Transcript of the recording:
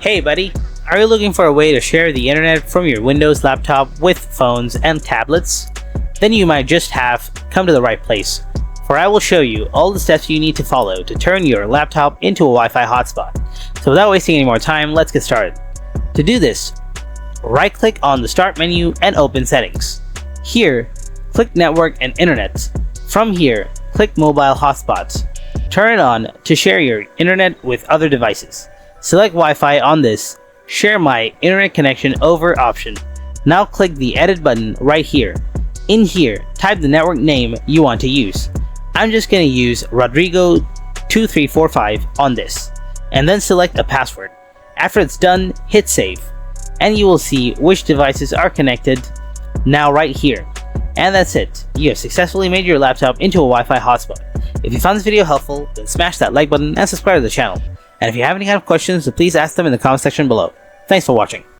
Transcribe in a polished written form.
Hey buddy, are you looking for a way to share the internet from your Windows laptop with phones and tablets? Then you might just have come to the right place, for I will show you all the steps you need to follow to turn your laptop into a Wi-Fi hotspot. So without wasting any more time, let's get started. To do this, right-click on the Start menu and open Settings. Here, click Network and Internet. From here, click Mobile Hotspots. Turn it on to share your internet with other devices. Select Wi-Fi on this Share My Internet Connection Over option. Now click the Edit button right here. In here, type the network name you want to use. I'm just going to use Rodrigo2345 on this, and then select a password. After it's done, hit Save, and you will see which devices are connected now right here. And that's it. You have successfully made your laptop into a Wi-Fi hotspot. If you found this video helpful, then smash that like button and subscribe to the channel. And if you have any kind of questions, then please ask them in the comment section below. Thanks for watching.